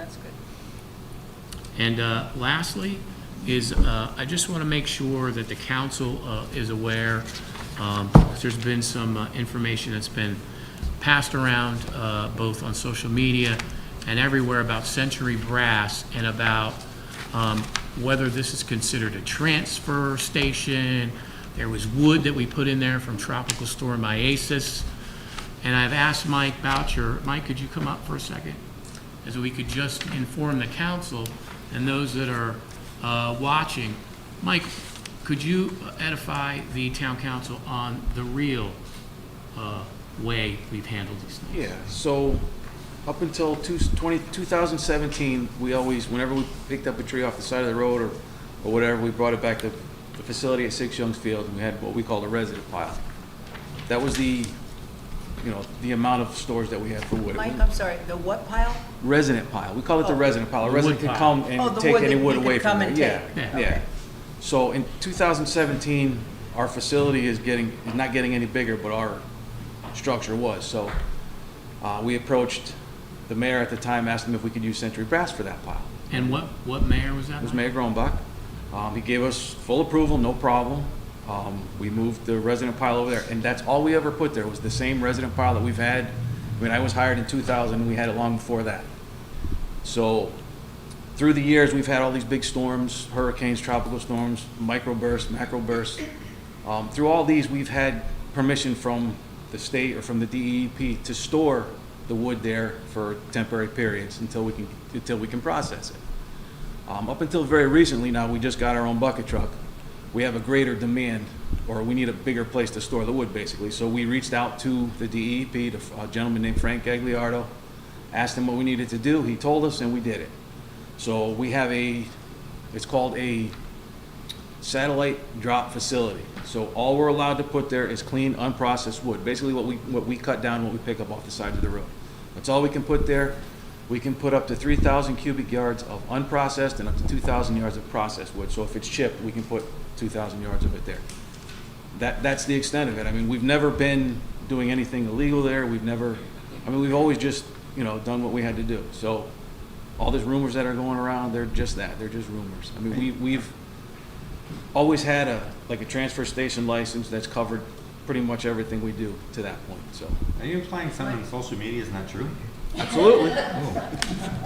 that's good. And lastly is I just want to make sure that the council is aware, there's been some information that's been passed around both on social media and everywhere about Century Brass and about whether this is considered a transfer station. There was wood that we put in there from Tropical Store Miasis. And I've asked Mike Boucher, Mike, could you come up for a second? As we could just inform the council and those that are watching. Mike, could you edify the town council on the real way we've handled these things? Yeah, so up until 2017, we always, whenever we picked up a tree off the side of the road or whatever, we brought it back to the facility at 6 Youngs Field, and we had what we called a resident pile. That was the amount of stores that we had for wood. Mike, I'm sorry, the what pile? Resident pile. We call it the resident pile. A The resident wood could pile. come and Oh, the take wood any that wood you away could come from and there. take. Yeah, Yeah. yeah. So in 2017, our facility is not getting any bigger, but our structure was. So we approached the mayor at the time, asked him if we could use Century Brass for that pile. And what mayor was that? It was Mike? Mayor Groenbach. He gave us full approval, no problem. We moved the resident pile over there, and that's all we ever put there was the same resident pile that we've had. I mean, I was hired in 2000, and we had it long before that. So through the years, we've had all these big storms, hurricanes, tropical storms, microbursts, macrobursts. Through all these, we've had permission from the state or from the DEP to store the wood there for temporary periods until we can process it. Up until very recently now, we just got our own bucket truck. We have a greater demand, or we need a bigger place to store the wood, basically. So we reached out to the DEP, to a gentleman named Frank Gagliardo, asked him what we needed to do. He told us, and we did it. So we have it's called a satellite drop facility. So all we're allowed to put there is clean, unprocessed wood. Basically what we cut down, what we pick up off the sides of the road. That's all we can put there. We can put up to 3,000 cubic yards of unprocessed and up to 2,000 yards of processed wood. So if it's chipped, we can put 2,000 yards of it there. That's the extent of it. I mean, we've never been doing anything illegal there. We've always just, done what we had to do. So all these rumors that are going around, they're just that. They're just rumors. I mean, we've always had a transfer station license that's covered pretty much everything we do to that point. So Are you implying something on social media is not true? absolutely.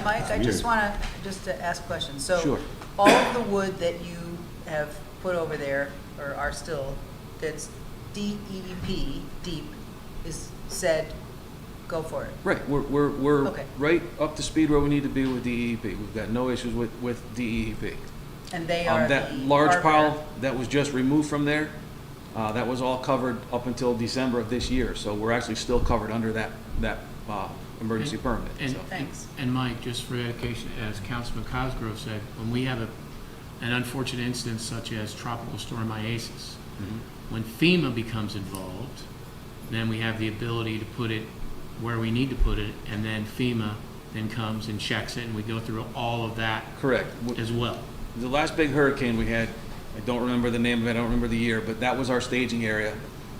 Mike, I just want to ask questions. So Sure. all of the wood that you have put over there, or are still, that's DEP, deep, is said, go for it. Right, we're Okay. right up to speed where we need to be with DEP. We've got no issues with DEP. And they are That the large arbiter. pile that was just removed from there, that was all covered up until December of this year. So we're actually still covered under that emergency permit. So. Thanks. And Mike, just for education, as Councilman Cosgrove said, when we have an unfortunate instance such as Tropical Storm Miasis, when FEMA becomes involved, then we have the ability to put it where we need to put it, and then FEMA then comes and checks it, and we go through all of that Correct. as well. The last big hurricane we had, I don't remember the name of it, I don't remember the year, but that was our staging area.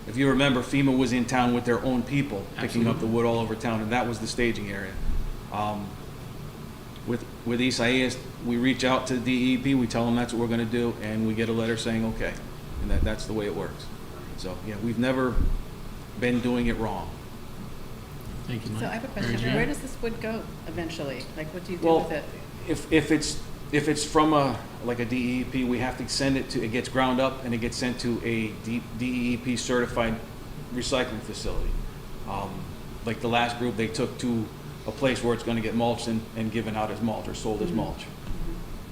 If you remember, FEMA was in town with their own people, picking up the wood all over town, and that was the staging area. With Isaias, we reach out to DEP, we tell them that's what we're gonna do, and we get a letter saying, okay, and that's the way it works. So, yeah, we've never been doing it wrong. Thank you, Mike. So I have a Mary question. Jo? Where does this wood go eventually? Like, what do you do Well, with it? if it's from a DEP, we have to send it to, it gets ground up and it gets sent to a DEP certified recycling facility. Like the last group, they took to a place where it's gonna get mulched and given out as mulch or sold as mulch.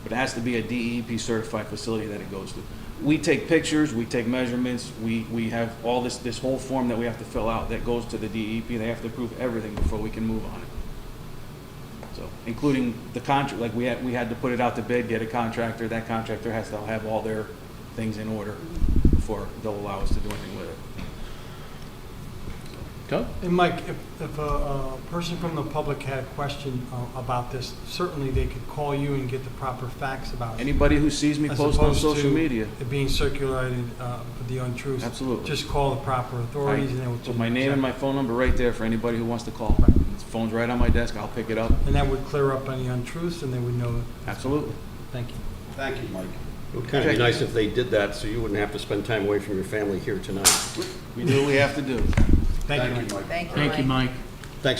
But it has to be a DEP certified facility that it goes to. We take pictures, we take measurements, we have all this whole form that we have to fill out that goes to the DEP. They have to approve everything before we can move on it. So, including the contract, like we had to put it out to bid, get a contractor. That contractor has to have all their things in order before they'll allow us to do anything with it. Doug? And Mike, if a person from the public had a question about this, certainly they could call you and get the proper facts about it. Anybody who sees me As post on opposed social to media, it being circulated for the untruths. Absolutely. Just call the proper authorities and they will. put my name and my phone number right there for anybody who wants to call. It's Phone's right on my desk, I'll pick it up. And that would clear up any untruths, and they would know. Absolutely. Thank you. Thank you, Mike. It would kind of be nice if they did that, so you wouldn't have to spend time away from your family here tonight. We do what we have to do. Thank you. Mike. Thank you, Thank you, Mike. Thanks,